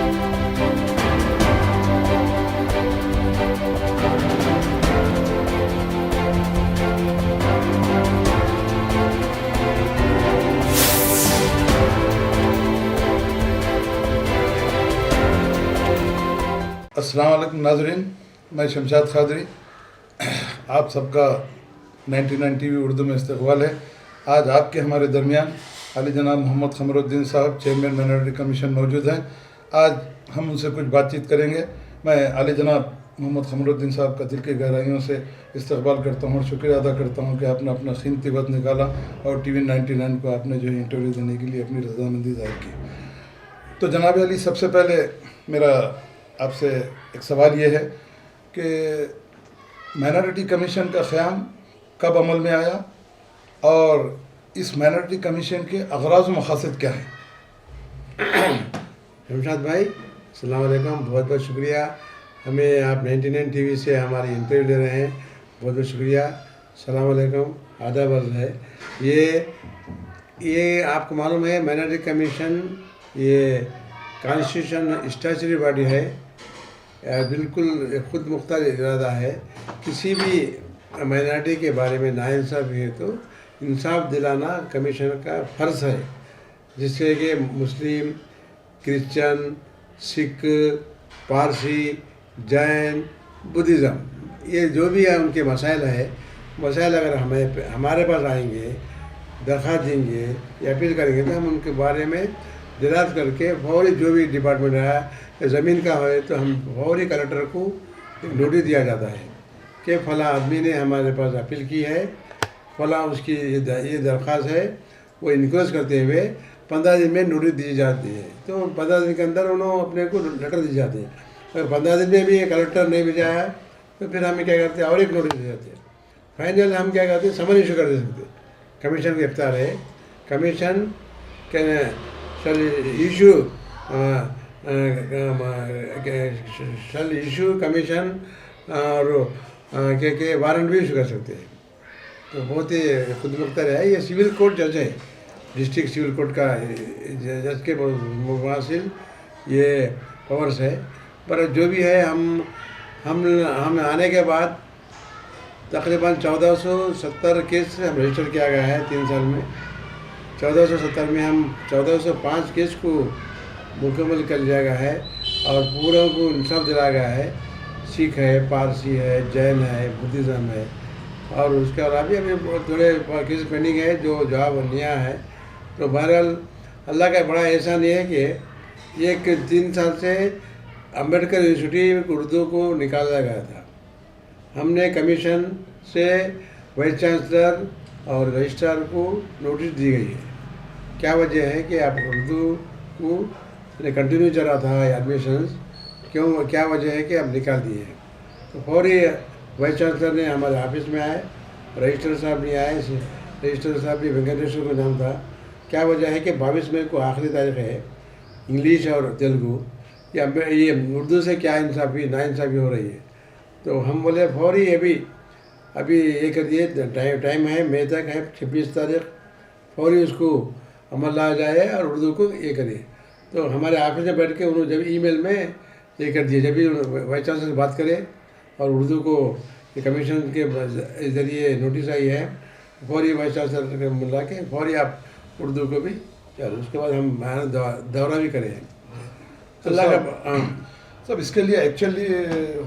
अस्सलाम वालेकुम नाज़रीन, मैं शमशाद खादरी। आप सबका 99 टीवी उर्दू में इस्तकबाल है। आज आपके हमारे दरमियान अली जनाब मोहम्मद क़मरुद्दीन साहब, चेयरमैन माइनॉरिटी कमीशन मौजूद हैं। आज हम उनसे कुछ बातचीत करेंगे। मैं अली जनाब मोहम्मद क़मरुद्दीन साहब का दिल की गहराइयों से इस्तकबाल करता हूँ और शुक्रिया अदा करता हूँ कि आपने अपना कीमती वक्त निकाला और टीवी 99 को आपने जो है इंटरव्यू देने के लिए अपनी रजामंदी ज़ाहिर की। तो जनाब अली, सबसे पहले मेरा आपसे एक सवाल ये है कि माइनॉरिटी कमीशन का क़याम कब अमल में आया और इस माइनॉरिटी कमीशन के अग़राज़ व मक़ासिद क्या हैं? शमशाद भाई, अस्सलाम वालेकुम। बहुत बहुत शुक्रिया, हमें आप 99 टीवी से हमारी इंटरव्यू ले रहे हैं। बहुत बहुत शुक्रिया। अस्सलाम वालेकुम, आदाब अर्ज़ है। ये आपको मालूम है, माइनॉरिटी कमीशन ये कॉन्स्टिट्यूशन स्टैचुटरी बॉडी है, बिल्कुल ख़ुद मुख्तार इरादा है। किसी भी माइनॉरिटी के बारे में नाइंसाफ़ी है तो इंसाफ दिलाना कमीशन का फ़र्ज़ है, जिससे कि मुस्लिम, क्रिश्चियन, सिख, पारसी, जैन, बुद्धिज़्म, ये जो भी है उनके मसाइल है, मसाइल अगर हमारे पास आएंगे, दरख्वास्त देंगे या अपील करेंगे तो हम उनके बारे में दराज करके फौरी जो भी डिपार्टमेंट है, ज़मीन का है तो हम फौरी कलेक्टर को एक नोटिस दिया जाता है कि फ़लाँ आदमी ने हमारे पास अपील की है, फ़लाँ उसकी ये दरख्वास्त है। वो इनक्रोच करते हुए 15 दिन में नोटिस दी जाती है। तो 15 दिन के अंदर उन्होंने अपने को लेटर दी जाती है। अगर 15 दिन में भी कलेक्टर नहीं भेजा तो फिर हम क्या करते हैं और एक नोटिस दे जाते हैं। फाइनल हम क्या करते हैं, समन इशू कर दे सकते हैं। कमीशन की इख्तियार है, कमीशन के शल इशू कमीशन और के वारंट भी इशू कर सकते हैं। तो बहुत ही खुद मुख्तार है। ये सिविल कोर्ट जज है, डिस्ट्रिक्ट सिविल कोर्ट का जज के मुमासिल ये पावर्स है। पर जो भी है, हम आने के बाद तकरीबन 1470 केस हम रजिस्टर किया गया है 3 साल में। 1470 में हम 1405 केस को मुकम्मल कर लिया गया है और पूरा को इंसाफ दिलाया गया है। सिख है, पारसी है, जैन है, बुद्धिज़्म है और उसके अलावा भी अभी थोड़े केस पेंडिंग है जो जवाब नहीं है। तो बहरहाल अल्लाह का बड़ा एहसान ये है कि एक 3 साल से अम्बेडकर यूनिवर्सिटी उर्दू को निकाला गया था। हमने कमीशन से वाइस चांसलर और रजिस्ट्रार को नोटिस दी गई है। क्या वजह है कि आप उर्दू को कंटिन्यू चला था एडमिशन्स, क्यों, क्या वजह है कि आप निकाल दिए हैं? तो फौरी वाइस चांसलर ने हमारे ऑफिस में आए, रजिस्ट्रार साहब नहीं आए। रजिस्ट्रार साहब भी वेंकटेश्वर का नाम था। क्या वजह है कि 22 मई को आखिरी तारीख है, इंग्लिश और तेलुगु या ये उर्दू से क्या नाइंसाफ़ी हो रही है? तो हम बोले फौरी अभी ये कर दिए, टाइम है मई तक है, 26 तारीख, फौरी उसको अमल ला जाए और उर्दू को ये करिए। तो हमारे ऑफिस में बैठ के उन्होंने जब ईमेल में ये कर दिया, जब भी वाइस चांसलर से बात करें और उर्दू को कमीशन के ज़रिए नोटिस आई है, फौरी वाइस चांसलर के मिला के फौरी आप उर्दू को भी चलो। उसके बाद हम दौरा भी करें। अल्लाह का सब इसके लिए एक्चुअली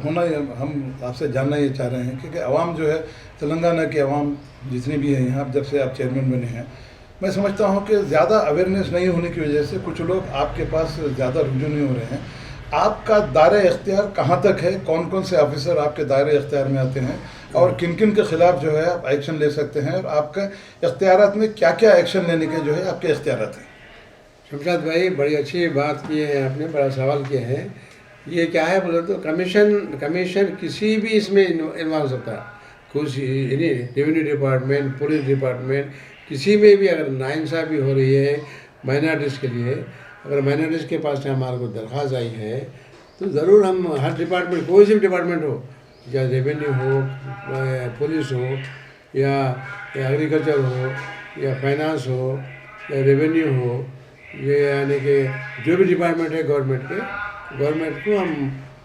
होना, हम आपसे जानना ये चाह रहे हैं क्योंकि आवाम जो है, तेलंगाना की आवाम जितनी भी है यहाँ, जब से आप चेयरमैन बने हैं, मैं समझता हूँ कि ज़्यादा अवेयरनेस नहीं होने की वजह से कुछ लोग आपके पास ज़्यादा रुझू नहीं हो रहे हैं। आपका दायरा इख्तियार कहाँ तक है? कौन कौन से ऑफिसर आपके दायरे इख्तियार में आते हैं और किन किन के ख़िलाफ़ जो है आप एक्शन ले सकते हैं, और आपके इख्तियारात में क्या क्या एक्शन लेने के जो है आपके इख्तियारात हैं? शमशाद भाई, बड़ी अच्छी बात की है आपने, बड़ा सवाल किया है। ये क्या है बोले तो कमीशन किसी भी इसमें इन्वॉल्व हो सकता है। कुछ रेवेन्यू डिपार्टमेंट, पुलिस डिपार्टमेंट, किसी में भी अगर नाइंसाफ़ी हो रही है माइनॉरिटीज़ के लिए, अगर माइनॉरिटीज़ के पास से हमारे को दरख्वास्त आई है तो ज़रूर हम हर डिपार्टमेंट, कोई से भी डिपार्टमेंट हो, या रेवेन्यू हो, पुलिस हो, या एग्रीकल्चर हो, या फाइनेंस हो, या रेवेन्यू हो, ये यानी कि जो भी डिपार्टमेंट है गवर्नमेंट के, गवर्नमेंट को हम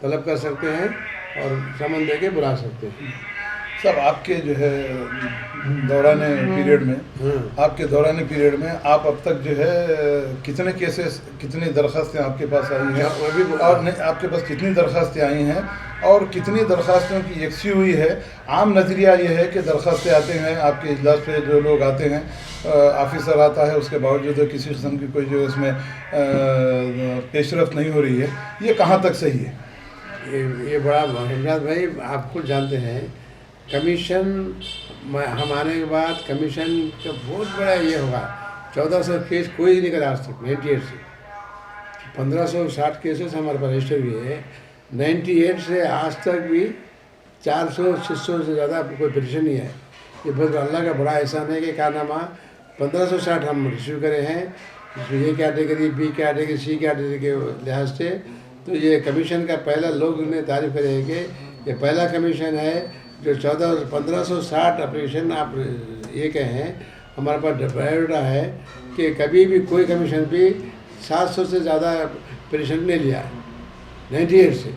तलब कर सकते हैं और समन दे के बुला सकते हैं। सब आपके जो है दौराने पीरियड में आप अब तक जो है कितने केसेस, कितनी दरखास्तें आपके पास आई हैं, और नहीं आपके पास कितनी दरखास्तें आई हैं और कितनी दरखास्तों की यकसी हुई है? आम नज़रिया ये है कि दरखास्तें आते हैं आपके इजलास पे, जो लोग आते हैं ऑफिसर आता है, उसके बावजूद किसी किस्म की कोई जो इसमें पेशरफ नहीं हो रही है, ये कहाँ तक सही है? ये बड़ा हिमराज भाई, आप खुद जानते हैं कमीशन हम आने के बाद कमीशन का बहुत बड़ा ये होगा। 1400 केस कोई नहीं करा आज तक 98 से। 1560 केसेस हमारे पास रजिस्टर हुए हैं। 98 से आज तक भी 400-600 से ज़्यादा कोई पिटिशन नहीं है। ये बहुत अल्लाह का बड़ा एहसान है कि कारनामा 1560 हम रिसीव करे हैं। इसमें A category, B category, C category के लिहाज से। तो ये कमीशन का पहला लोग ने तारीफ करेंगे कि ये पहला कमीशन है जो 1560 एप्लीकेशन आप ये कहे हैं। हमारे पास बायोडाटा है कि कभी भी कोई कमीशन भी 700 से ज़्यादा पिटिशन नहीं लिया है 98 से।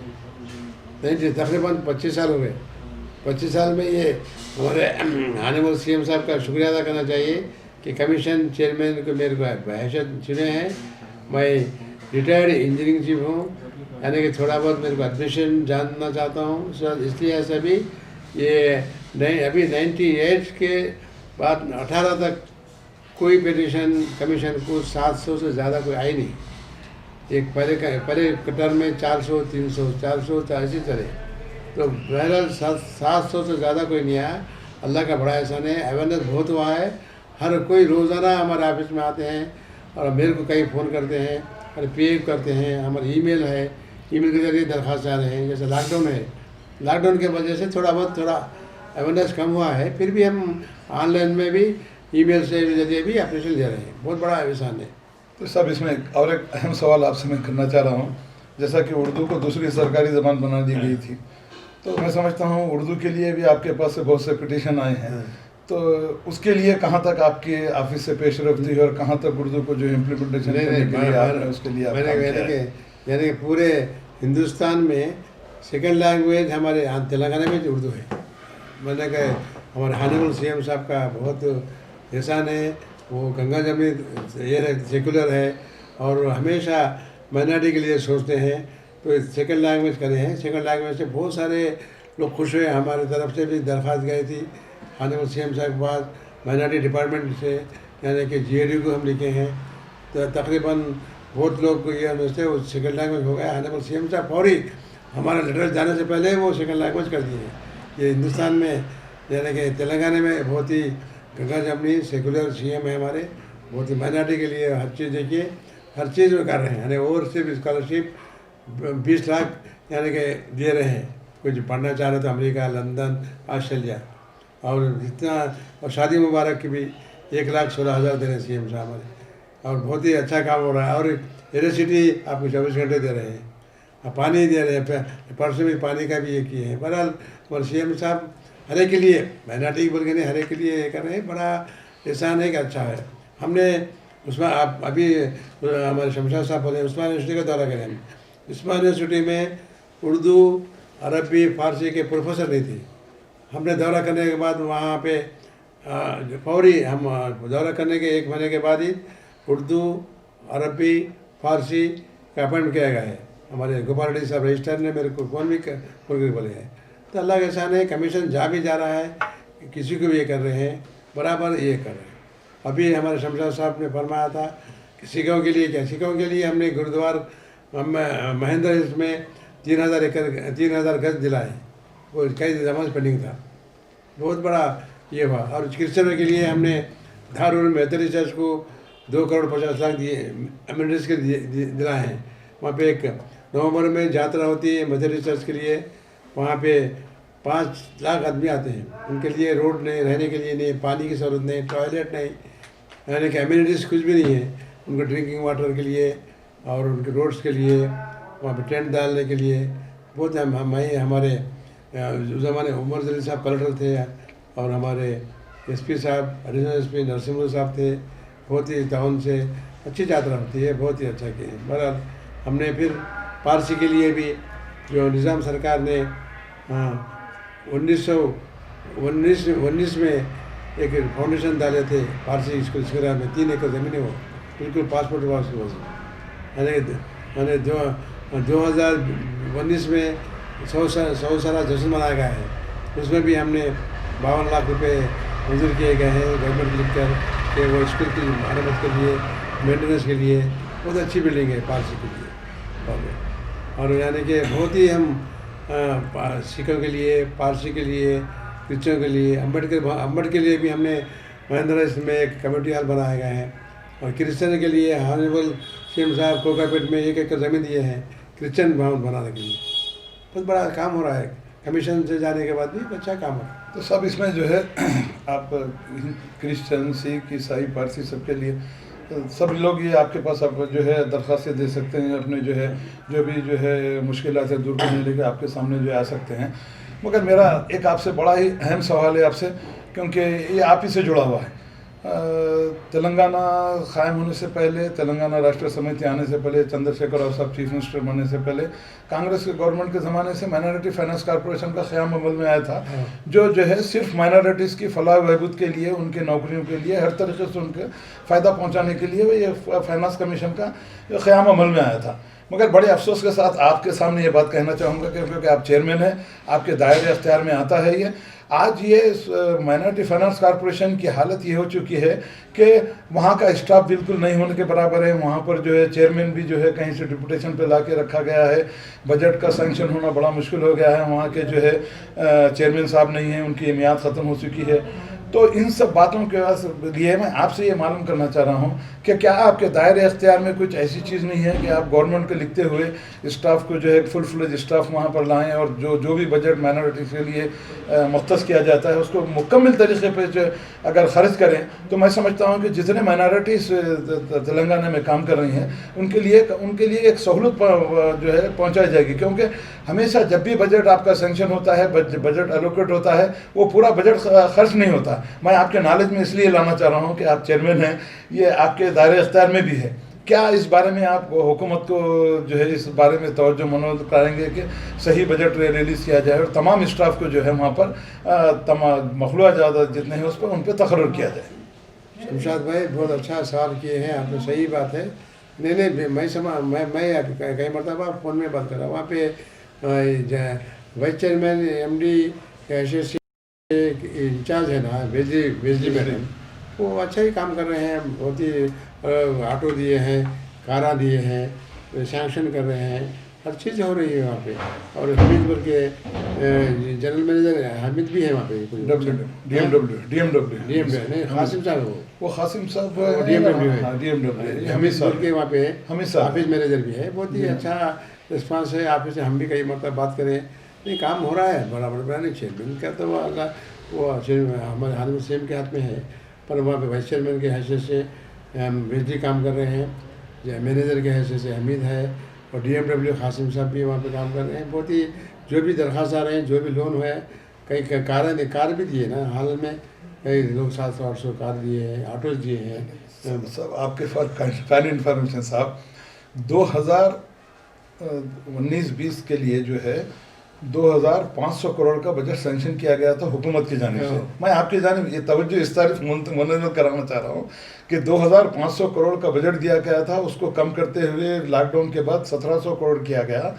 90 तकरीबन 25 साल हो गए। 25 साल में ये हमारे ऑनरेबल सीएम साहब का शुक्रिया अदा करना चाहिए कि कमीशन चेयरमैन को मेरे को बहशत चुने हैं। मैं रिटायर्ड इंजीनियरिंग चीफ हूँ, यानी कि थोड़ा बहुत मेरे को एडमिशन जानना चाहता हूँ सर, इसलिए ऐसा भी ये नहीं। अभी 98 के बाद 18 तक कोई पिटिशन कमीशन को 700 से ज़्यादा कोई आई नहीं। एक पहले टर्म में 400, 300, 400 ऐसी तरह। तो बहरहाल 700 से ज़्यादा कोई नहीं आया। अल्लाह का बड़ा एहसान है, अवेयरनेस बहुत हुआ है। हर कोई रोज़ाना हमारे ऑफिस में आते हैं और मेरे को कहीं फ़ोन करते हैं और पे करते हैं। हमारे ईमेल है, ईमेल के जरिए दरख्वास्त आ रहे हैं। जैसे लॉकडाउन है, लॉकडाउन के वजह से थोड़ा अवेयरनेस कम हुआ है, फिर भी हम ऑनलाइन में भी ईमेल से जरिए भी एप्लीकेशन दे रहे हैं। बहुत बड़ा एहसान है। तो सब इसमें और एक अहम सवाल आपसे मैं करना चाह रहा हूँ, जैसा कि उर्दू को दूसरी सरकारी ज़बान बना दी गई थी, तो मैं समझता हूँ उर्दू के लिए भी आपके पास से बहुत से पिटीशन आए हैं। तो उसके लिए कहाँ तक आपके ऑफिस से पेशरफ थी और कहाँ तक उर्दू को जो इम्प्लीमेंटेशन करने के लिए आपने उसके लिए यानी कि पूरे हिंदुस्तान में सेकंड लैंग्वेज हमारे यहाँ तेलंगाना में उर्दू है। मैंने कहा हमारे ऑनरेबल सीएम साहब का बहुत एहसान है। वो गंगा जमनी ये सेकुलर है और हमेशा माइनॉरिटी के लिए सोचते हैं। तो सेकंड लैंग्वेज करे हैं। सेकंड लैंग्वेज से बहुत सारे लोग खुश हुए। हमारे तरफ से भी दरख्वास्त गई थी ऑनरेबल सीएम साहब के पास माइनॉरिटी डिपार्टमेंट से, यानी कि GAD को हम लिखे हैं। तो तकरीबन बहुत लोग को ये समझते वो सेकंड लैंग्वेज हो गया। ऑनरेबल सीएम साहब फौरी हमारा लेटर जाने से पहले वो सेकंड लैंग्वेज कर दिए। ये हिंदुस्तान में यानी कि तेलंगाना में बहुत ही गंगा जमनी सेकुलर सीएम है हमारे। बहुत ही माइनॉरिटी के लिए हर चीज़ देखिए, हर चीज़ में कर रहे हैं। यानी ओवरसीज स्कॉलरशिप 20 लाख यानी कि दे रहे हैं। कुछ पढ़ना चाह रहे तो अमेरिका, लंदन, ऑस्ट्रेलिया, और जितना और शादी मुबारक की भी 1,16,000 दे रहे हैं सीएम साहब हमारे। और बहुत ही अच्छा काम हो रहा है। और इलेक्ट्रिसिटी आपको 24 घंटे दे रहे हैं, पानी दे रहे हैं। परसों में पानी का भी ये किए हैं। बहरहाल हमारे सीएम साहब हर एक के लिए, माइनॉरिटी बोल के नहीं, हर एक के लिए ये कर रहे हैं। बड़ा एहसान है कि अच्छा है। हमने उसमें आप अभी हमारे शमशाद साहब बोले उस्मान यूनिवर्सिटी का दौरा करें। उस्मान यूनिवर्सिटी में उर्दू, अरबी, फ़ारसी के प्रोफेसर नहीं थे। हमने दौरा करने के बाद वहाँ पे फौरी हम दौरा करने के 1 महीने के बाद ही उर्दू, अरबी, फ़ारसी का अपॉइंट किया गया है। हमारे गोपाल रेड्डी साहब रजिस्ट्रार ने मेरे को फ़ोन भी बोले हैं। तो अल्लाह के एहसान है, कमीशन जा रहा है, किसी को भी ये कर रहे हैं, बराबर ये कर रहे हैं। अभी हमारे शमशाद साहब ने फरमाया था कि सिखों के लिए क्या, सिखों के लिए हमने गुरुद्वार महेंद्र इसमें 3,000 गज दिलाए। वो कई जमाने पेंडिंग था, बहुत बड़ा ये हुआ। और क्रिश्चनों के लिए हमने धारूर मेथडी चर्च को 2,50,00,000 दिए, अमेनिटीज़ के दिलाए हैं। वहाँ पे एक नवंबर में यात्रा होती है मेथडी चर्च के लिए। वहाँ पे 5 लाख आदमी आते हैं। उनके लिए रोड नहीं, रहने के लिए नहीं, पानी की ज़रूरत नहीं, टॉयलेट नहीं, यानी कि अमेनिटीज़ कुछ भी नहीं है उनको ड्रिंकिंग वाटर के लिए और उनके रोड्स के लिए, वहाँ पे टेंट डालने के लिए। बहुत हमारे उस ज़माने उमर जलील साहब कलेक्टर थे और हमारे SP साहब, एडिशनल SP नरसिम्हा साहब थे। बहुत ही ताउन से अच्छी यात्रा होती है, बहुत ही अच्छा किए। बहरहाल हमने फिर पारसी के लिए भी जो निज़ाम सरकार ने 1919 में एक फाउंडेशन डाले थे पारसी स्कूल सिकरा में, 3 एकड़ ज़मीन है वो, बिल्कुल पासपोर्ट वास मैंने 2019 में 100 साल जश्न मनाया गया है। उसमें भी हमने 52 लाख रुपए मंजूर किए गए हैं गवर्नमेंट लिख कर कि वो स्कूल की मरम्मत के लिए, मेंटेनेंस के लिए। बहुत अच्छी बिल्डिंग है पारसी के लिए। और यानी कि बहुत ही हम सिखों के लिए, पारसी के लिए, क्रिश्चियन के लिए, अम्बेडकर के लिए भी हमने महेंद्र में एक कम्युनिटी हॉल बनाया गया है। और क्रिश्चियन के लिए हॉनरेबल सीएम साहब कोकापेट में 1 एकड़ ज़मीन दिए हैं क्रिश्चियन भवन बनाने के लिए। बहुत बड़ा काम हो रहा है, कमीशन से जाने के बाद भी अच्छा काम हो रहा है। तो सब इसमें जो है आप क्रिश्चियन, सिख, ईसाई, पारसी सबके लिए सब लोग ये आपके पास आप जो है दरख्वास्तें दे सकते हैं, अपने जो भी मुश्किलात है दूर करने लेके आपके सामने जो आ सकते हैं। मगर मेरा एक आपसे बड़ा ही अहम सवाल है आपसे, क्योंकि ये आप ही से जुड़ा हुआ है। तेलंगाना क़ायम होने से पहले, तेलंगाना राष्ट्र समिति आने से पहले, चंद्रशेखर राव साहब चीफ मिनिस्टर बनने से पहले कांग्रेस के गवर्नमेंट के ज़माने से माइनॉरिटी फाइनेंस कॉर्पोरेशन का क़याम अमल में आया था, जो है सिर्फ माइनॉरिटीज़ की फलाह बहबूद के लिए, उनके नौकरियों के लिए, हर तरीके से उनके फ़ायदा पहुँचाने के लिए ये फाइनेंस कमीशन का क़याम अमल में आया था। मगर बड़े अफसोस के साथ आपके सामने ये बात कहना चाहूँगा क्योंकि आप चेयरमैन हैं, आपके दायरे अख्तियार में आता है ये। आज ये माइनॉरिटी फाइनेंस कॉर्पोरेशन की हालत ये हो चुकी है कि वहाँ का स्टाफ बिल्कुल नहीं होने के बराबर है। वहाँ पर जो है चेयरमैन भी जो है कहीं से डिपुटेशन पे ला के रखा गया है। बजट का सैंक्शन होना बड़ा मुश्किल हो गया है। वहाँ के जो है चेयरमैन साहब नहीं हैं, उनकी मियाद ख़त्म हो चुकी है। तो इन सब बातों के लिए मैं आपसे ये मालूम करना चाह रहा हूँ कि क्या आपके दायरे अख्तियार में कुछ ऐसी चीज़ नहीं है कि आप गवर्नमेंट को लिखते हुए स्टाफ को जो है फुल फ्लेज स्टाफ वहाँ पर लाएं और जो भी बजट माइनॉरिटी के लिए मुख्तस किया जाता है उसको मुकम्मल तरीके पर जो अगर ख़र्च करें, तो मैं समझता हूँ कि जितने माइनॉरिटीज़ तेलंगाना में काम कर रही हैं उनके लिए एक सहूलत जो है पहुँचाई जाएगी। क्योंकि हमेशा जब भी बजट आपका सेंक्शन होता है, बजट एलोकेट होता है, वो पूरा बजट खर्च नहीं होता। मैं आपके नॉलेज में इसलिए लाना चाह रहा हूँ कि आप चेयरमैन हैं, ये आपके दायरे अख्तियार में भी है। क्या इस बारे में आप हुकूमत को जो है इस बारे में तवज्जो मनोद करेंगे कि सही बजट रिलीज़ किया जाए और तमाम स्टाफ को जो है वहाँ पर तमाम मखलूआ ज़्यादा जितने हैं उस पर उन पर तकर्रुर किया जाए? शमशाद भाई बहुत अच्छा सवाल किए हैं आपने, सही बात है। नहीं मैं कई मरतबा फ़ोन में बात कर रहा हूँ। वहाँ पे वाइस चेयरमैन MD हैसियत से इंचार्ज है ना बिजली मैडम, वो अच्छा ही काम कर रहे हैं। बहुत ही ऑटो दिए हैं, कारा दिए हैं, सैंक्शन कर रहे हैं, हर चीज़ हो रही है वहाँ पे। और हमीदपुर के जनरल मैनेजर हामिद भी है वहाँ पे। DMW नहीं, कासिम साहब वो कासिम साहब DMW है। DMW हमीदपुर के वहाँ पे ऑफिस मैनेजर भी है। बहुत ही अच्छा रिस्पांस है। ऑफिस से हम भी कई मतलब बात करें, नहीं काम हो रहा है बराबर। नहीं चेयरमैन का तो वो हमारे हाथ में CM के हाथ में है, पर वहाँ पे वाइस चेयरमैन के हैसियत से बिजली काम कर रहे हैं। मैनेजर के हैसियत से हमीद है और DMW कासिम साहब भी वहाँ पे काम कर रहे हैं। बहुत ही जो भी दरख्वास्त आ रहे हैं, जो भी लोन हुआ है, कई कार भी दिए ना हाल में, कई लोग 700-800 कार दिए हैं, ऑटोज दिए हैं। सब आपके पास फाइन इन्फॉर्मेशन साहब, 2019-20 के लिए जो है 2500 करोड़ का बजट सैंक्शन किया गया था हुकूमत की जानिब से। मैं आपकी जानिब ये तवज्जो इस तारीफ मनोरंजन कराना चाह रहा हूँ कि 2500 करोड़ का बजट दिया गया था, उसको कम करते हुए लॉकडाउन के बाद 1700 करोड़ किया गया।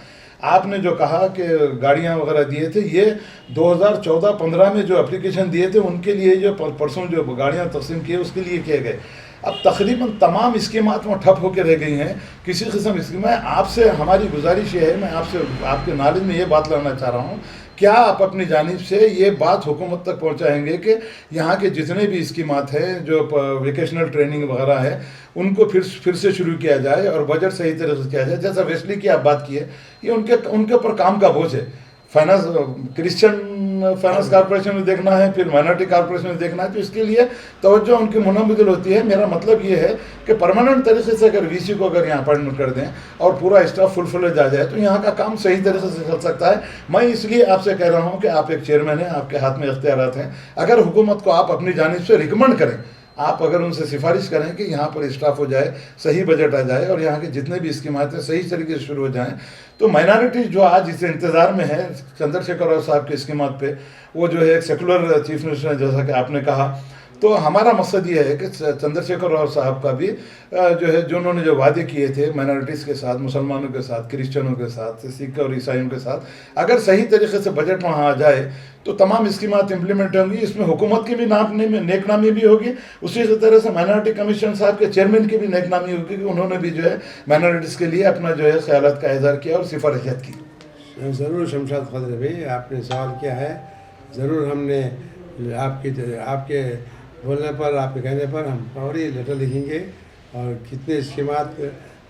आपने जो कहा कि गाड़ियाँ वगैरह दिए थे, ये 2014-15 में जो एप्लीकेशन दिए थे उनके लिए जो परसों जो गाड़ियाँ तकसीम किए उसके लिए किए गए। अब तकरीबन तमाम स्कीमात में ठप होकर रह गई हैं, किसी किस्म की स्कीम। आपसे हमारी गुजारिश ये है, मैं आपसे आपके नॉलेज में ये बात लाना चाह रहा हूँ, क्या आप अपनी जानिब से ये बात हुकूमत तक पहुँचाएँगे कि यहाँ के जितने भी स्कीमात हैं, जो वेकेशनल ट्रेनिंग वगैरह है, उनको फिर से शुरू किया जाए और बजट सही तरह से किया जाए। जैसा वेस्ली की आप बात की है, ये उनके ऊपर काम का बोझ है। फाइनेंस क्रिश्चियन फाइनेंस कॉर्पोरेशन में देखना है, फिर माइनॉरिटी कॉर्पोरेशन में देखना है, तो इसके लिए तवज्जो उनकी मुनम्मिल होती है। मेरा मतलब ये है कि परमानेंट तरीके से अगर VC को अगर यहाँ अपॉइंटमेंट कर दें और पूरा स्टाफ फुल फ्लेज आ जाए तो यहाँ का काम सही तरीके से चल सकता है। मैं इसलिए आपसे कह रहा हूँ कि आप एक चेयरमैन हैं, आपके हाथ में इख्तियारात हैं। अगर हुकूमत को आप अपनी जानिब से रिकमेंड करें, आप अगर उनसे सिफारिश करें कि यहाँ पर स्टाफ हो जाए, सही बजट आ जाए और यहाँ के जितने भी स्कीम आते हैं सही तरीके से शुरू हो जाएं, तो माइनॉरिटी जो आज इस इंतज़ार में है चंद्रशेखर राव साहब के स्कीमात पे, वो जो है एक सेकुलर चीफ मिनिस्टर है जैसा कि आपने कहा, तो हमारा मकसद ये है कि चंद्रशेखर राव साहब का भी जो है जो उन्होंने जो वादे किए थे माइनॉरिटीज़ के साथ, मुसलमानों के साथ, क्रिश्चियनों के साथ, सिख और ईसाइयों के साथ, अगर सही तरीके से बजट वहाँ आ जाए तो तमाम स्कीमात इम्प्लीमेंट होंगी। इसमें हुकूमत की भी नेकनामी भी होगी, उसी तरह से माइनॉरिटी कमीशन साहब के चेयरमैन की भी नेकनामी होगी कि उन्होंने भी जो है माइनॉरिटीज़ के लिए अपना जो है ख्यालात का इज़हार किया और सिफारिशात की। ज़रूर शमशाद खदर भाई, आपने सवाल किया है, ज़रूर हमने आपके बोलने पर, आपके कहने पर हम फौरी लेटर लिखेंगे और कितने स्कीमात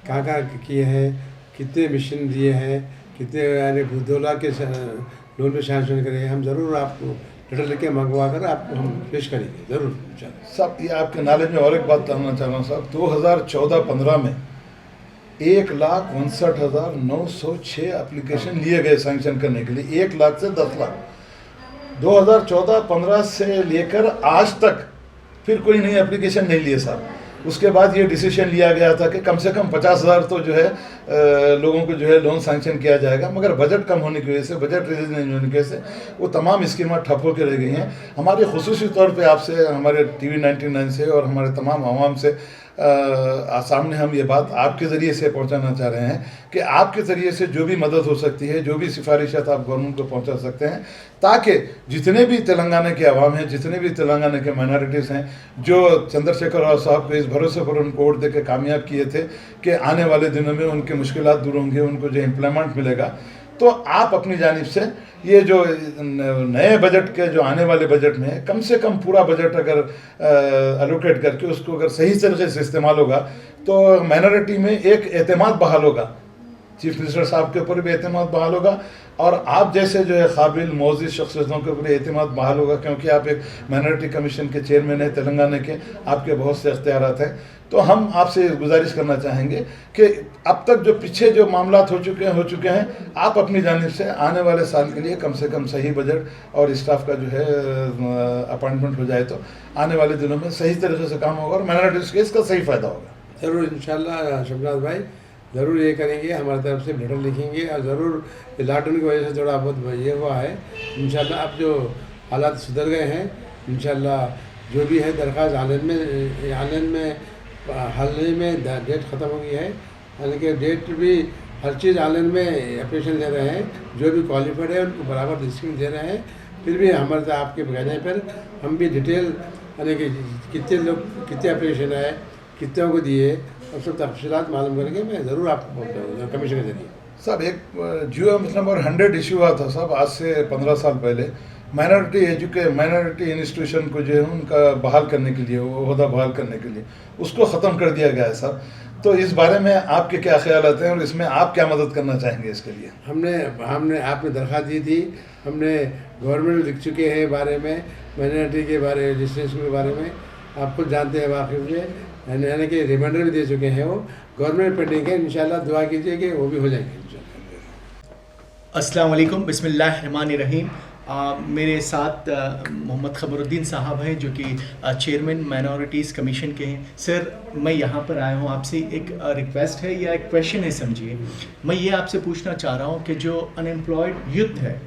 कहाँ किए हैं, कितने मिशन दिए हैं, कितने यानी 2 लाख के लोन पे सैंक्शन करेंगे, हम ज़रूर आपको लेटर लिख के मंगवा कर आपको हम पेश करेंगे ज़रूर इंशाल्लाह। साहब ये आपके नॉलेज में और एक बात कहना चाह रहा हूँ साहब, 2014-15 में 1,59,906 एप्लीकेशन लिए गए सैंक्शन करने के लिए, 1 लाख से 10 लाख। 2014-15 से लेकर आज तक फिर कोई नई एप्लीकेशन नहीं लिए साहब। उसके बाद ये डिसीजन लिया गया था कि कम से कम 50,000 तो जो है लोगों को जो है लोन सैंक्शन किया जाएगा, मगर बजट कम होने की वजह से, बजट रिलीज नहीं होने की वजह से वो तमाम स्कीमें ठप होकर रह गई हैं। हमारे खुसूसी तौर पे आपसे, हमारे TV 99 से और हमारे तमाम आवाम से सामने हम ये बात आपके ज़रिए से पहुंचाना चाह रहे हैं कि आपके ज़रिए से जो भी मदद हो सकती है, जो भी सिफारिशात आप गवर्नमेंट को पहुंचा सकते हैं, ताकि जितने भी तेलंगाना के अवाम हैं, जितने भी तेलंगाना के माइनॉरिटीज़ हैं, जो चंद्रशेखर राव साहब को इस भरोसे पर उनको वोट दे के कामयाब किए थे कि आने वाले दिनों में उनकी मुश्किलात दूर होंगी, उनको जो एम्प्लॉयमेंट मिलेगा, तो आप अपनी जानिब से ये जो नए बजट के जो आने वाले बजट में कम से कम पूरा बजट अगर एलोकेट करके उसको अगर सही तरीके से इस्तेमाल होगा तो माइनॉरिटी में एक एतमाद बहाल होगा, चीफ मिनिस्टर साहब के ऊपर भी एतमाद बहाल होगा और आप जैसे जो है काबिल मोअज़्ज़िज़ शख्सियतों के ऊपर एतमाद बहाल होगा, क्योंकि आप एक माइनॉरिटी कमीशन के चेयरमैन हैं तेलंगाना के, आपके बहुत से इख्तियारात हैं। तो हम आपसे गुजारिश करना चाहेंगे कि अब तक जो पीछे जो मामलात हो चुके हैं, आप अपनी जानिब से आने वाले साल के लिए कम से कम सही बजट और स्टाफ का जो है अपॉइंटमेंट हो जाए तो आने वाले दिनों में सही तरीके से काम होगा और माइनॉरिटीज़ के इसका सही फ़ायदा होगा। ज़रूर इंशाल्लाह शमशाद भाई, ज़रूर ये करेंगे, हमारी तरफ से लेटर लिखेंगे और ज़रूर लॉकडाउन की वजह से थोड़ा बहुत ये हुआ है, इंशाल्लाह अब जो हालात सुधर गए हैं, इंशाल्लाह जो भी है दरख्वास्त ऑनलाइन में हाल में डेट ख़त्म हो गई है, हालांकि डेट भी हर चीज़ ऑनलाइन में एप्लीकेशन दे रहे हैं, जो भी क्वालिफाइड है उनको बराबर स्कीम दे रहे हैं। फिर भी हमारे से आपके कहने पर हम भी डिटेल यानी कि कितने लोग कितने एप्लीकेशन आए, कितनों को दिए और सब तफसीलात मालूम करके मैं ज़रूर आपको बोलता हूँ कमीशन के जरिए। साहब एक जियो नंबर 100 इशू हुआ था साहब आज से 15 साल पहले, माइनॉरिटी इंस्टीट्यूशन को जो है उनका बहाल करने के लिए, वो ओहदा बहाल करने के लिए उसको ख़त्म कर दिया गया है साहब। तो इस बारे में आपके क्या ख्यालात हैं और इसमें आप क्या मदद करना चाहेंगे इसके लिए? हमने आपने दरख्वास्त दी थी, हमने गवर्नमेंट में लिख चुके हैं बारे में, माइनॉरिटी के बारे रजिस्ट्रेशन के बारे में, आप खुद जानते हैं वाकई में, यानी कि रिमाइंडर भी दे चुके हैं, वो गवर्नमेंट पेंडिंग है, इंशाल्लाह दुआ कीजिए कि वो भी हो जाएंगे इंशाल्लाह। अस्सलाम वालेकुम, बिस्मिल्लाहिर्रहमानिर्रहीम। मेरे साथ मोहम्मद खमरुद्दीन साहब हैं जो कि चेयरमैन माइनॉरिटीज़ कमीशन के हैं। सर मैं यहाँ पर आया हूँ, आपसे एक रिक्वेस्ट है या एक क्वेश्चन है समझिए। मैं ये आपसे पूछना चाह रहा हूँ कि जो अनएम्प्लॉयड यूथ है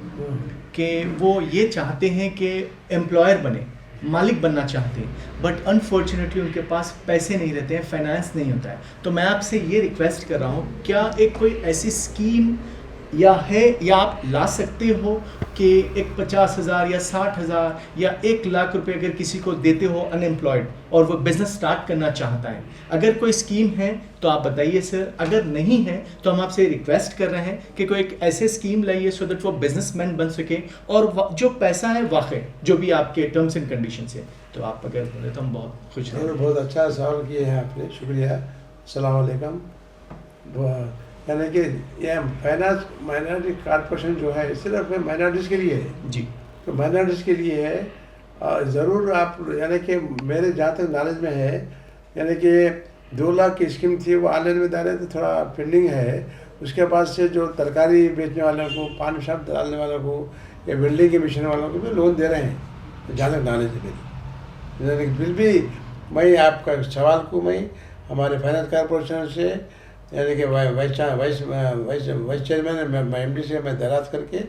कि वो ये चाहते हैं कि एम्प्लॉयर बने, मालिक बनना चाहते हैं, बट अनफॉर्चुनेटली उनके पास पैसे नहीं रहते हैं, फाइनेंस नहीं होता है। तो मैं आपसे ये रिक्वेस्ट कर रहा हूँ, क्या एक कोई ऐसी स्कीम या है या आप ला सकते हो कि एक 50,000 या 60,000 या 1 लाख रुपए अगर किसी को देते हो अनएम्प्लॉयड और वो बिज़नेस स्टार्ट करना चाहता है, अगर कोई स्कीम है तो आप बताइए सर, अगर नहीं है तो हम आपसे रिक्वेस्ट कर रहे हैं कि कोई एक ऐसे स्कीम लाइए सो दैट वो बिजनेसमैन बन सके और जो पैसा है वाकई जो भी आपके टर्म्स एंड कंडीशन है, तो आप अगर बोले तो हम बहुत खुश हैं। बहुत अच्छा सवाल किए हैं आपने, शुक्रिया। अस्सलाम वालेकुम। यानी कि यह फाइनेंस माइनॉरिटी कॉर्पोरेशन जो है सिर्फ माइनॉरिटीज़ के लिए है जी, तो माइनॉरिटीज़ के लिए है, ज़रूर आप यानी कि मेरे जहाँ तक नॉलेज में है, यानी कि 2 लाख की स्कीम थी वो ऑनलाइन में डाले तो थोड़ा पेंडिंग है। उसके बाद से जो तरकारी बेचने वालों को, पान शॉप डालने वालों को या बिल्डिंग के मिशन वालों को भी लोन दे रहे हैं, जहाँ तक नॉलेज है मेरी। यानी कि बिल भी मैं आपका सवाल को मैं हमारे फाइनेंस कॉरपोरेशन से यानी कि वाइस चेयरमैन MD से मैं दराज करके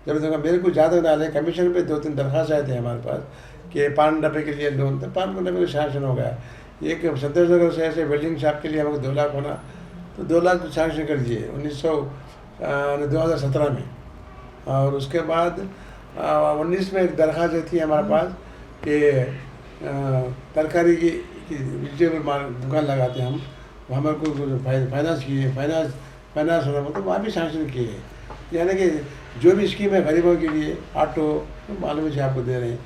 जरूर दूँगा। मेरे को ज़्यादा डाले कमीशन पे 2-3 दरख्वास्त आए थे हमारे पास कि 5 डब्बे के लिए लोन, तो 5 डब्बे के सैंक्शन हो गया। एक संतोष नगर से ऐसे वेल्डिंग शॉप के लिए हमको 2 लाख होना, तो 2 लाख सैंक्शन कर दिए 2017 में। और उसके बाद 19 में एक दरख्वास्त थी हमारे पास कि तरकारी की वेजिटेबल दुकान लगाते हैं हम, हमारे को फाइनेंस किए, फाइनेंस होना तो वहाँ भी सैंक्शन किए। यानी कि जो भी स्कीम है गरीबों के लिए, ऑटो तो मालूम है आपको दे रहे हैं,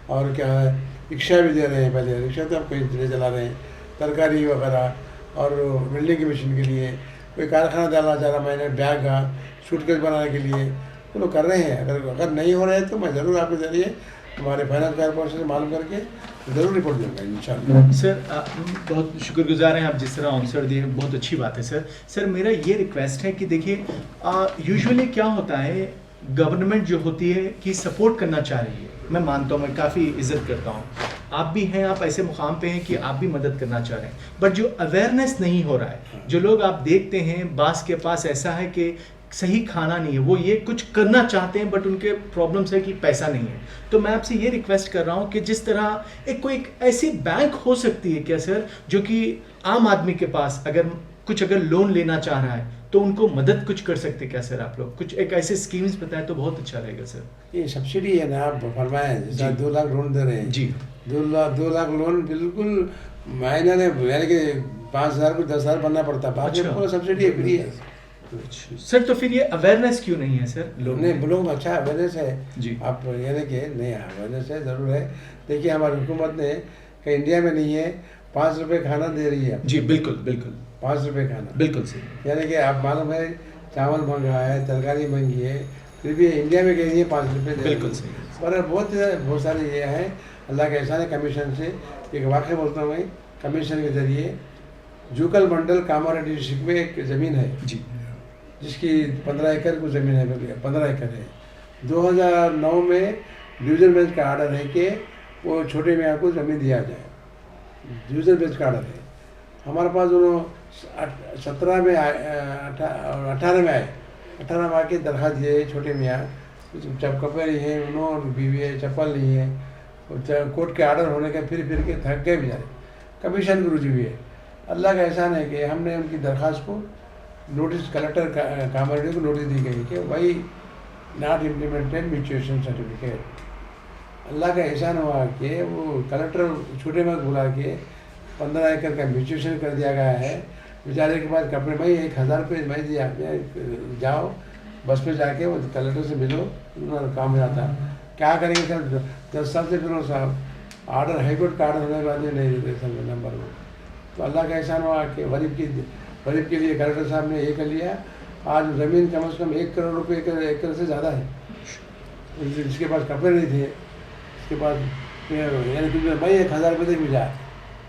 और क्या है रिक्शा भी दे रहे हैं। पहले रिक्शा तो आप कहीं चला रहे हैं, तरकारी वगैरह, और वेल्डिंग की मशीन के लिए कोई कारखाना डालना चाह रहा, मैंने बैग का सूटकेस बनाने के लिए तो लोग कर रहे हैं। अगर नहीं हो रहे हैं तो मैं ज़रूर आपके ज़रिए हमारे फाइनेंस कॉरपोरेशन से मालूम करके ज़रूर रिपोर्ट दूँगा इंशाल्लाह। सर बहुत शुक्रगुजार हैं आप जिस तरह आंसर दिए, बहुत अच्छी बात है सर। सर मेरा ये रिक्वेस्ट है कि देखिए यूजुअली क्या होता है, गवर्नमेंट जो होती है कि सपोर्ट करना चाह रही है, मैं मानता हूँ, मैं काफ़ी इज्जत करता हूँ, आप भी हैं, आप ऐसे मुकाम पे हैं कि आप भी मदद करना चाह रहे हैं, बट जो अवेयरनेस नहीं हो रहा है, जो लोग आप देखते हैं बास के पास ऐसा है कि सही खाना नहीं है, वो ये कुछ करना चाहते हैं बट उनके प्रॉब्लम्स है कि पैसा नहीं है। तो मैं आपसे ये रिक्वेस्ट कर रहा हूँ कि जिस तरह एक ऐसी बैंक हो सकती है क्या सर, जो कि आम आदमी के पास अगर लोन लेना चाह रहा है तो उनको मदद कुछ कर सकते क्या सर? आप लोग कुछ एक ऐसे स्कीम्स बताएं तो बहुत अच्छा रहेगा सर। ये सब्सिडी है ना, आप फरमाएं जैसा 2 लाख लोन दे रहे हैं जी, 2 लाख लोन बिल्कुल महीने में, यानी कि 5,000 को 10,000 बनना पड़ता है, बाकी पूरा सब्सिडी है, फ्री है सर। तो फिर ये अवेयरनेस क्यों नहीं है सर? लोग अच्छा अवेयरनेस है जी, आप यानी कि नहीं अवेयरनेस है, ज़रूर है। देखिए हमारी हुकूमत ने कि इंडिया में नहीं है 5 रुपये खाना दे रही है। जी बिल्कुल बिल्कुल, 5 रुपये खाना बिल्कुल सही। यानी कि आप मालूम है चावल महंगा है, तरकारी महंगी है, फिर भी इंडिया में कह रही है 5 रुपये दे, बिल्कुल सही। पर बहुत सारे ये हैं, अल्लाह के एहसान है। कमीशन से एक वाक़या बोलता हूँ मैं, कमीशन के ज़रिए जूकल मंडल कामारेड्डी डिस्ट्रिक्ट में एक ज़मीन है जी, जिसकी 15 एकड़ को ज़मीन है, 15 एकड़ है। 2009 में डिवीज़न बेंच का आर्डर है कि वो छोटे मियाँ को ज़मीन दिया जाए, डिवीज़न बेंच का आर्डर है। हमारे पास दोनों 17 में आए, 18 में आए, 18 में आके दरख्वास्त दिए, छोटे मियाँ जब कपड़े नहीं है, उन्होंने बीवी है, चप्पल नहीं है, कोर्ट के आर्डर होने के फिर के थक गए बेचारे, कमीशन की रुजू हुई है। अल्लाह का एहसान है कि हमने उनकी दरख्वास्त को नोटिस, कलेक्टर कामारेड्डी को नोटिस दी गई कि भाई नॉट इम्प्लीमेंटेड म्यूचुएशन सर्टिफिकेट। अल्लाह का एहसान हुआ कि वो कलेक्टर छोटे में बुला के 15 एकड़ का म्यूचुएशन कर दिया गया है। बेचारे के पास कपड़े में 1,000 रुपये मैं दिया, जाओ बस में जाके वो कलेक्टर से मिलो, उन्होंने काम हो जाता। क्या करेंगे सर, 10 साल से फिर साहब आर्डर, हाईकोर्ट का आर्डर होने के बाद नहीं देते सर नंबर में। तो अल्लाह का एहसान हुआ कि गरीब के लिए कलेक्टर साहब ने ये कर लिया। आज ज़मीन कम से कम 1 करोड़ रुपये एकड़ से ज़्यादा है, जिसके पास कपड़े नहीं थे, इसके पास यानी कि भाई 1,000 रुपये तक मिला,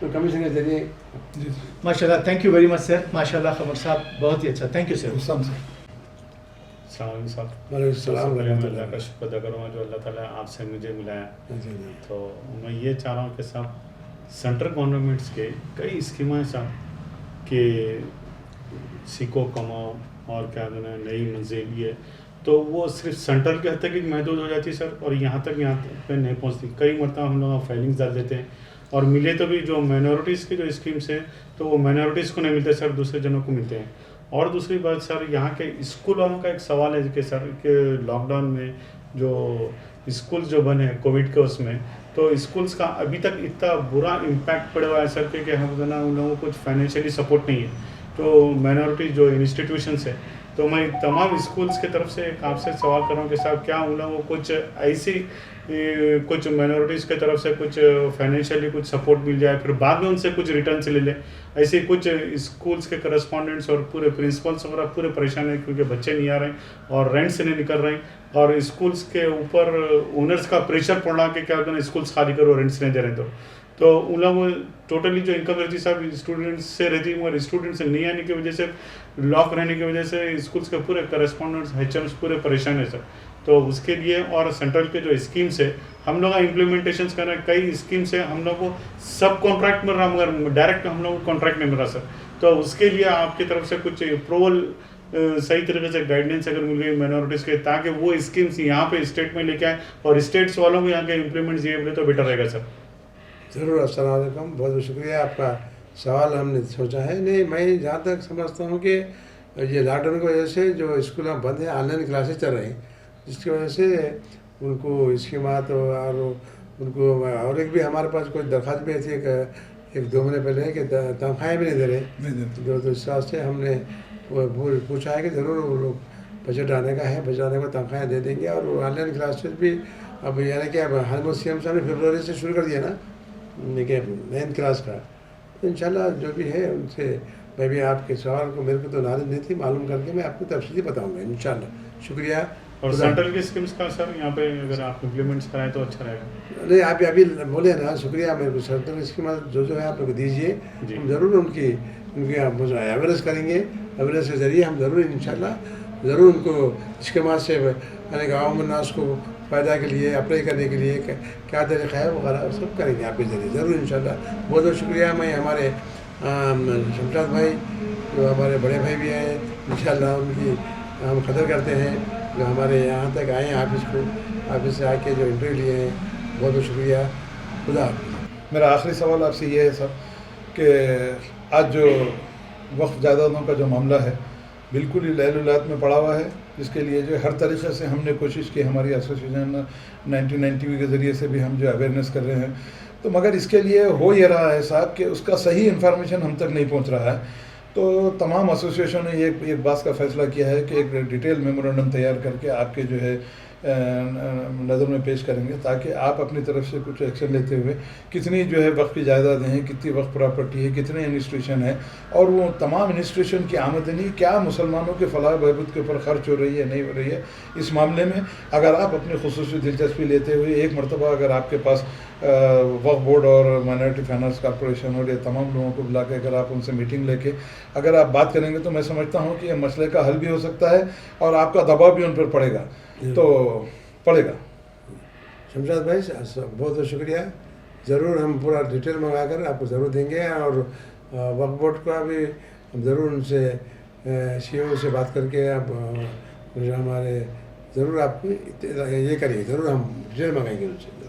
तो कमीशन के जरिए। माशाल्लाह, thank you very much sir, माशाल्लाह खबर साहब बहुत ही अच्छा, थैंक यू सर। अल्लाह का शुक्र अदा करूँगा जो अल्लाह ताला आपसे मुझे मिलाया। तो मैं ये चाह रहा हूँ कि साहब सेंट्रल गवर्नमेंट्स के कई स्कीमें हैं साहब कि सीखो कमाओ और क्या कहना है नई मंजिल, ये तो वो सिर्फ सेंट्रल के हद तक ही महदूद हो जाती है सर, और यहाँ पे नहीं पहुँचती। कई मरतबा हम लोग फाइलिंग्स डाल देते हैं और मिले तो भी जो माइनॉरिटीज़ के जो स्कीम्स हैं तो वो माइनॉरिटीज़ को नहीं मिलते सर, दूसरे जनों को मिलते हैं। और दूसरी बात सर, यहाँ के स्कूल वालों का एक सवाल है कि सर के लॉकडाउन में जो स्कूल जो बने कोविड के उसमें, तो स्कूल्स का अभी तक इतना बुरा इम्पैक्ट पड़ा हुआ है सर कि हम ना उन लोगों को कुछ फाइनेंशियली सपोर्ट नहीं है। तो माइनॉरिटी जो इंस्टीट्यूशंस है, तो मैं तमाम स्कूल्स की तरफ से एक आपसे सवाल कर रहा हूँ कि साहब क्या उन लोगों को कुछ ऐसी कुछ माइनॉरिटीज़ की तरफ से कुछ फाइनेंशियली कुछ सपोर्ट मिल जाए, फिर बाद में उनसे कुछ रिटर्न से ले लें। ऐसे कुछ स्कूल्स के करस्पॉन्डेंट्स और पूरे प्रिंसिपल्स वगैरह पूरे परेशान हैं क्योंकि बच्चे नहीं आ रहे हैं और रेंट से नहीं निकल रहे हैं, और स्कूल्स के ऊपर ओनर्स का प्रेशर पड़ रहा कि क्या होता है स्कूल्स खाली करो, रेंट्स नहीं दे रहे तो उन लोगों टोटली जो इनकम रहती है साहब स्टूडेंट्स से रहती है, मगर स्टूडेंट्स से नहीं आने की वजह से, लॉक रहने की वजह से स्कूल्स के पूरे करस्पॉन्डेंट्स HMs पूरे परेशान है सर। तो उसके लिए और सेंट्रल के जो स्कीम्स है हम लोग इम्प्लीमेंटेशन कर रहे हैं। कई स्कीम्स है हम लोग को सब कॉन्ट्रैक्ट मिल रहा मगर डायरेक्ट हम लोग को कॉन्ट्रैक्ट नहीं मिल रहा सर। तो उसके लिए आपकी तरफ से कुछ अप्रूवल सही तरीके से गाइडेंस अगर मिल गई माइनॉरिटीज़ के, ताकि वो स्कीम्स यहाँ पे स्टेट में लेके आए और स्टेट्स वालों को यहाँ के इम्प्लीमेंट ये बोले तो बेटर रहेगा सर। ज़रूर। अस्सलाम वालेकुम, बहुत बहुत शुक्रिया। आपका सवाल हमने सोचा है। नहीं, मैं जहाँ तक समझता हूँ कि ये लॉकडाउन की वजह से जो स्कूल बंद है, ऑनलाइन क्लासेस चल रही हैं, जिसकी वजह से उनको स्कीमात और उनको और एक भी हमारे पास कोई दरख्वास्त भी थी एक 2 महीने पहले कि तनख्वाहें भी नहीं दे रहे। तो इस हिसाब से हमने पूछा है कि ज़रूर वो लोग बजट आने का है, बजट आने को तनख्वाहें दे देंगे। और ऑनलाइन क्लासेस भी अब यानी कि अब हर सीएम साहब ने फरवरी से शुरू कर दिया ना, देखिए 9th क्लास का। तो इंशाल्लाह जो भी है उनसे, मैं भी आपके सवाल को, मेरे को तो नॉलेज नहीं थी, मालूम करके मैं आपको तफसीली बताऊँगा इंशाल्लाह। शुक्रिया। और सेंट्रल की स्कीम्स का सर यहाँ पे अगर आप इम्प्लीमेंट्स कराएं तो अच्छा रहेगा। नहीं, आप अभी बोले ना, शुक्रिया। मेरे को सेंट्रल स्कीम जो है आप लोग दीजिए, हम ज़रूर उनकी अवेयरनेस करेंगे। अवेयरनेस के ज़रिए हम ज़रूर इंशाल्लाह ज़रूर उनको स्कीम से यानी कि आवाम उन्नास को फ़ायदा के लिए अप्लाई करने के लिए क्या तरीक़ा है वगैरह सब करेंगे आपके ज़रिए ज़रूर इंशाल्लाह। बहुत बहुत शुक्रिया। मैं हमारे शमशाद भाई जो हमारे बड़े भाई भी हैं, इंशाल्लाह उनकी हम कदर करते हैं जो हमारे यहाँ तक आए हैं ऑफिस से आके जो इंटरव्यू लिए हैं। बहुत बहुत शुक्रिया। खुदा हाफ़िज़। मेरा आखिरी सवाल आपसे ये है सर कि आज जो वक्फ जायदादों का जो मामला है बिल्कुल ही लहलुलात में पड़ा हुआ है, जिसके लिए जो हर तरीक़े से हमने कोशिश की, हमारी एसोसिएशन 99 के ज़रिए से भी हम जो अवेयरनेस कर रहे हैं, तो मगर इसके लिए हो ये रहा है साहब कि उसका सही इन्फॉर्मेशन हम तक नहीं पहुंच रहा है। तो तमाम एसोसिएशन ने एक बात का फ़ैसला किया है कि एक डिटेल मेमोरेंडम तैयार करके आपके जो है नज़र में पेश करेंगे, ताकि आप अपनी तरफ से कुछ एक्शन लेते हुए कितनी जो है वक्फ की जायदादें हैं, कितनी वक्फ प्रॉपर्टी है, कितने इंस्टीट्यूशन है, और वो तमाम इंस्टीट्यूशन की आमदनी क्या मुसलमानों के फलाह बहबूद के ऊपर खर्च हो रही है, नहीं हो रही है। इस मामले में अगर आप अपनी खुसूसी दिलचस्पी लेते हुए एक मरतबा अगर आपके पास वक्फ बोर्ड और माइनॉरिटी फाइनेंस कॉर्पोरेशन और ये तमाम लोगों को बुला के अगर आप उनसे मीटिंग लेके अगर आप बात करेंगे, तो मैं समझता हूँ कि ये मसले का हल भी हो सकता है और आपका दबाव भी उन पर पड़ेगा, तो पड़ेगा। शमशाद भाई बहुत बहुत शुक्रिया। ज़रूर हम पूरा डिटेल मंगा कर आपको ज़रूर देंगे। और वक्फ बोर्ड का भी हम ज़रूर उनसे CEO से बात करके आप हमारे ज़रूर आपको ये करेंगे, ज़रूर हम डिटेल मंगाएंगे उनसे।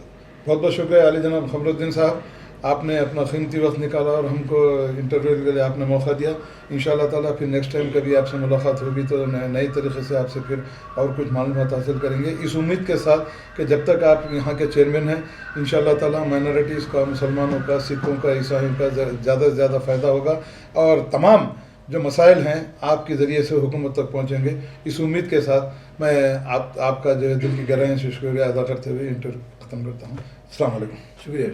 बहुत बहुत शुक्रिया अली जनाब खमरुद्दीन साहब, आपने अपना कीमती वक्त निकाला और हमको इंटरव्यू के लिए आपने मौका दिया। इंशाअल्लाह ताला फिर नेक्स्ट टाइम कभी आपसे मुलाकात होगी तो नई तरीके से आपसे फिर और कुछ मालूमात हासिल करेंगे, इस उम्मीद के साथ कि जब तक आप यहाँ के चेयरमैन हैं इंशाअल्लाह ताला माइनॉरिटीज़ का, मुसलमानों का, सिखों का, ईसाइयों का ज़्यादा से ज़्यादा फ़ायदा होगा और तमाम जो मसाइल हैं आपके ज़रिए से हुकूमत तक पहुँचेंगे। इस उम्मीद के साथ मैं आपका जो दिल की गहराई से शुक्रिया अदा करते हुए इंटरव्यू ख़त्म करता हूँ। अस्सलाम वालेकुम। शुक्रिया।